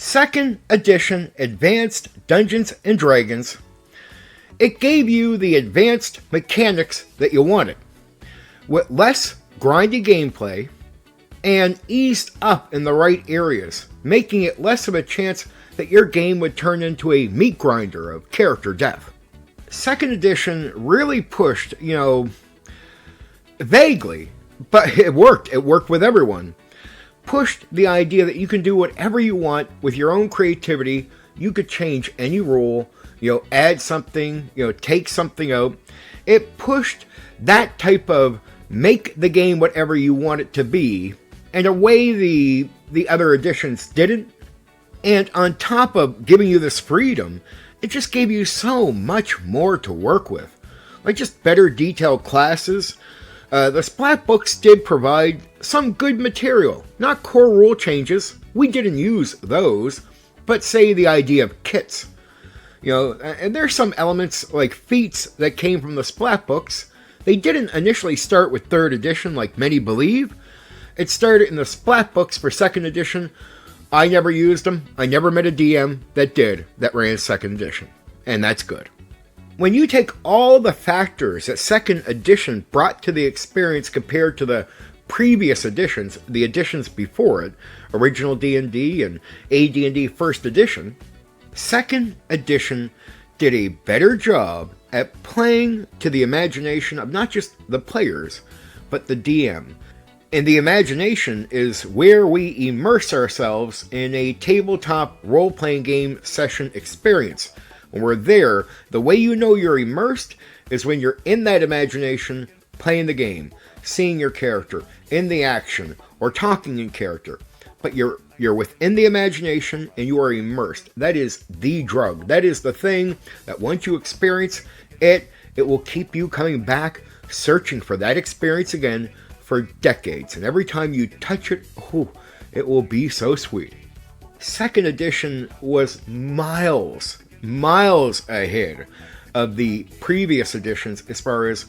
Second edition Advanced Dungeons and Dragons, it gave you the advanced mechanics that you wanted, with less grindy gameplay and eased up in the right areas, making it less of a chance that your game would turn into a meat grinder of character death. Second edition really pushed, vaguely, but it worked. It worked with everyone. Pushed the idea that you can do whatever you want with your own creativity. You could change any rule, add something, take something out. It pushed that type of make the game whatever you want it to be in a way the other editions didn't. And on top of giving you this freedom, it just gave you so much more to work with. Like just better detailed classes. The Splat books did provide some good material, not core rule changes. We didn't use those, but say the idea of kits. And there's some elements like feats that came from the Splat books. They didn't initially start with 3rd edition like many believe. It started in the Splat books for 2nd edition. I never used them. I never met a DM that ran 2nd edition. And that's good. When you take all the factors that 2nd edition brought to the experience compared to the previous editions, the editions before it, original D&D and AD&D 1st edition, 2nd edition did a better job at playing to the imagination of not just the players, but the DM. And the imagination is where we immerse ourselves in a tabletop role-playing game session experience. When we're there, the way you know you're immersed is when you're in that imagination, playing the game, seeing your character, in the action, or talking in character. But you're within the imagination and you are immersed. That is the drug. That is the thing that once you experience it, it will keep you coming back, searching for that experience again for decades. And every time you touch it, it will be so sweet. 2nd edition was miles ahead of the previous editions as far as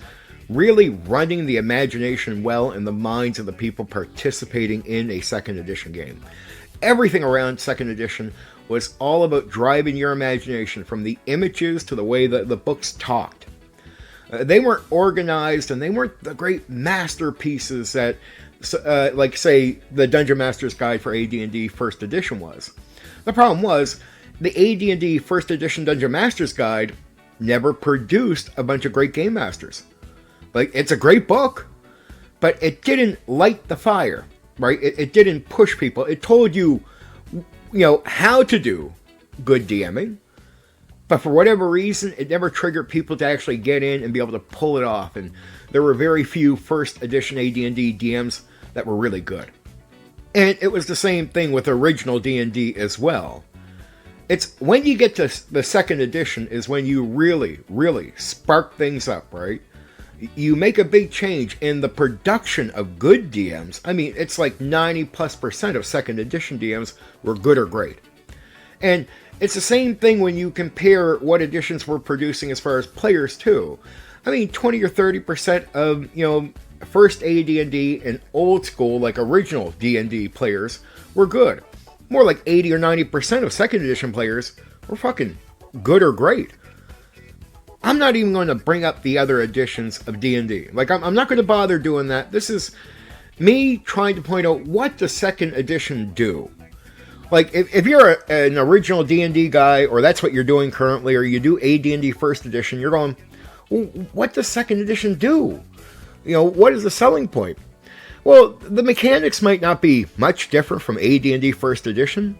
really running the imagination well in the minds of the people participating in a 2nd edition game. Everything around 2nd edition was all about driving your imagination, from the images to the way that the books talked. They weren't organized, and they weren't the great masterpieces that, like, say, the Dungeon Master's Guide for AD&D 1st edition was. The problem was, the AD&D 1st edition Dungeon Master's Guide never produced a bunch of great game masters. Like, it's a great book, but it didn't light the fire, right? It didn't push people. It told you, how to do good DMing, but for whatever reason, it never triggered people to actually get in and be able to pull it off. And there were very few 1st edition AD&D DMs that were really good. And it was the same thing with original D&D as well. It's when you get to the 2nd edition is when you really spark things up, right? You make a big change in the production of good DMs. I mean, it's like 90+% of 2nd edition DMs were good or great. And it's the same thing when you compare what editions were producing as far as players too. I mean, 20 or 30% of, first AD&D and old school, like original D&D players were good. More like 80 or 90% of 2nd edition players were fucking good or great. I'm not even going to bring up the other editions of D&D. Like, I'm not going to bother doing that. This is me trying to point out what does 2nd edition do. Like, if you're an original D&D guy, or that's what you're doing currently, or you do AD&D 1st edition, you're going, well, what does 2nd edition do? What is the selling point? Well, the mechanics might not be much different from AD&D 1st edition.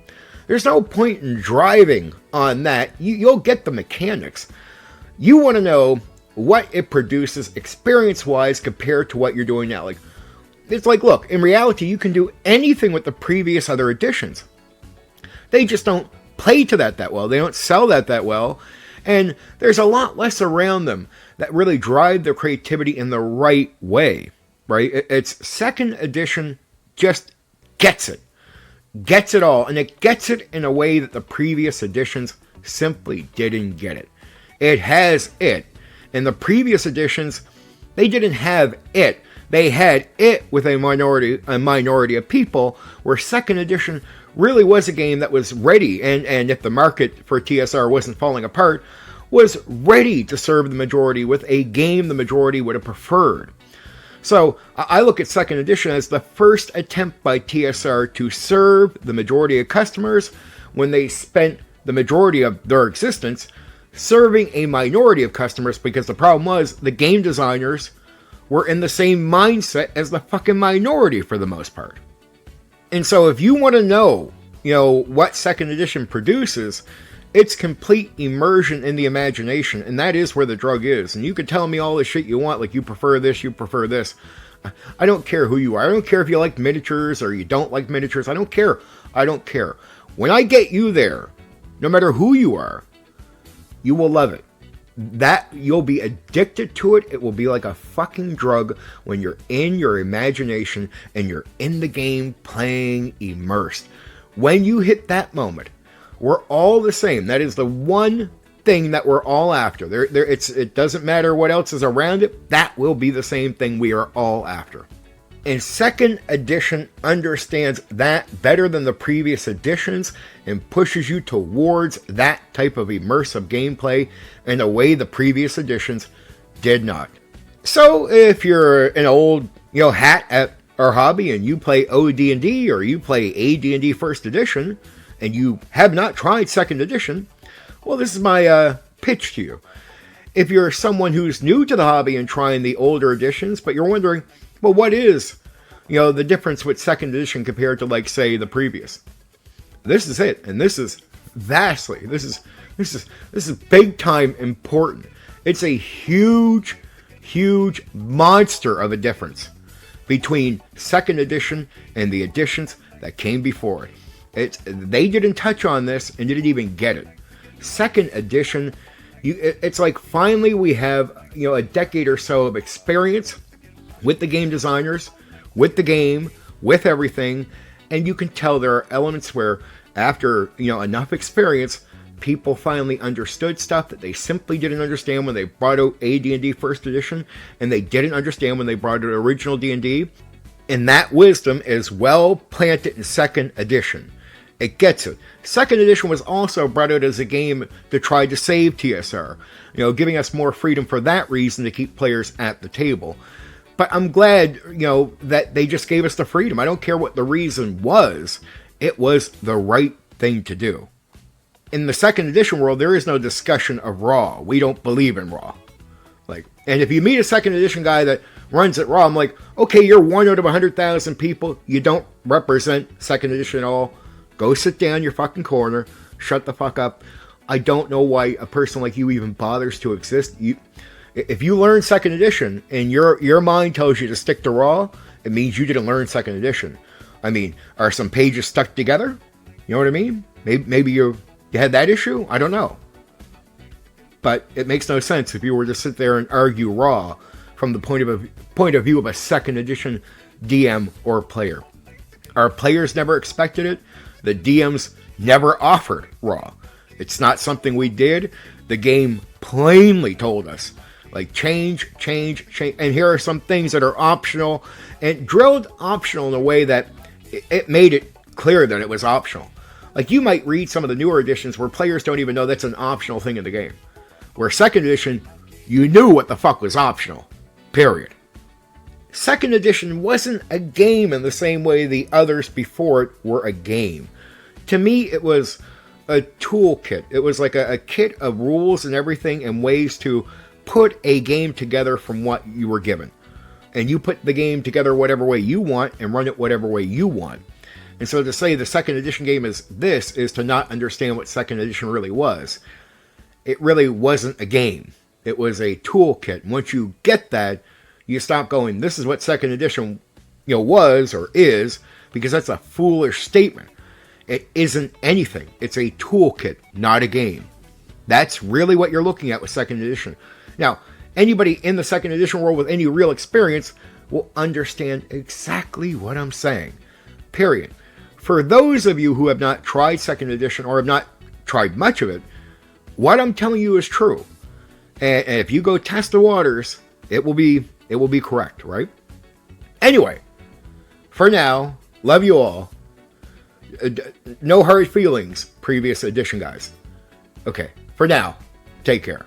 There's no point in driving on that. You'll get the mechanics. You want to know what it produces experience-wise compared to what you're doing now. Like, it's like, look, in reality, you can do anything with the previous other editions. They just don't play to that well. They don't sell that well. And there's a lot less around them that really drive their creativity in the right way, right? It's 2nd edition just gets it. Gets it all. And it gets it in a way that the previous editions simply didn't get it. It has it. In the previous editions, they didn't have it. They had it with a minority of people, where 2nd edition really was a game that was ready, and if the market for TSR wasn't falling apart, was ready to serve the majority with a game the majority would have preferred. So I look at 2nd edition as the first attempt by TSR to serve the majority of customers when they spent the majority of their existence serving a minority of customers, because the problem was the game designers were in the same mindset as the fucking minority for the most part. And so if you want to know, what 2nd edition produces, it's complete immersion in the imagination, and that is where the drug is. And you can tell me all the shit you want, like you prefer this, you prefer this. I don't care who you are. I don't care if you like miniatures or you don't like miniatures. I don't care. I don't care. When I get you there, no matter who you are, you will love it. That you'll be addicted to it. It will be like a fucking drug when you're in your imagination and you're in the game playing immersed. When you hit that moment, we're all the same. That is the one thing that we're all after. It doesn't matter what else is around it. That will be the same thing we are all after. And 2nd edition understands that better than the previous editions and pushes you towards that type of immersive gameplay in a way the previous editions did not. So if you're an old, hat at our hobby and you play OD&D or you play AD&D 1st edition and you have not tried 2nd edition, well, this is my pitch to you. If you're someone who's new to the hobby and trying the older editions, but you're wondering, well, what is, the difference with 2nd edition compared to, like, say, the previous? This is it, and this is vastly, this is big time important. It's a huge, huge monster of a difference between 2nd edition and the editions that came before it. They didn't touch on this and didn't even get it. 2nd edition, it's like finally we have, a decade or so of experience with the game designers, with the game, with everything, and you can tell there are elements where after, enough experience, people finally understood stuff that they simply didn't understand when they brought out AD&D 1st edition, and they didn't understand when they brought out original D&D, and that wisdom is well planted in 2nd edition. It gets it. 2nd edition was also brought out as a game to try to save TSR, giving us more freedom for that reason to keep players at the table. But I'm glad, that they just gave us the freedom. I don't care what the reason was. It was the right thing to do. In the 2nd edition world, there is no discussion of raw. We don't believe in raw. And if you meet a 2nd edition guy that runs it raw, I'm like, okay, you're 1 out of 100,000 people. You don't represent 2nd edition at all. Go sit down your fucking corner. Shut the fuck up. I don't know why a person like you even bothers to exist. If you learn 2nd edition and your mind tells you to stick to raw, it means you didn't learn 2nd edition. I mean, are some pages stuck together? You know what I mean? Maybe you had that issue? I don't know. But it makes no sense if you were to sit there and argue raw from the point of view of a 2nd edition DM or player. Our players never expected it. The DMs never offered raw. It's not something we did. The game plainly told us, change. And here are some things that are optional, and drilled optional in a way that it made it clear that it was optional. You might read some of the newer editions where players don't even know that's an optional thing in the game. Where 2nd edition, you knew what the fuck was optional. Period. 2nd edition wasn't a game in the same way the others before it were a game. To me, it was a toolkit. It was like a kit of rules and everything and ways to put a game together from what you were given. And you put the game together whatever way you want and run it whatever way you want. And so to say the 2nd edition game is to not understand what 2nd edition really was. It really wasn't a game. It was a toolkit. And once you get that, you stop going, this is what 2nd edition was or is, because that's a foolish statement. It isn't anything. It's a toolkit, not a game. That's really what you're looking at with 2nd edition. Now, anybody in the 2nd edition world with any real experience will understand exactly what I'm saying. Period. For those of you who have not tried 2nd edition or have not tried much of it, what I'm telling you is true. And if you go test the waters, it will be correct, right? Anyway, for now, love you all. No hard feelings, previous edition guys. Okay, for now, take care.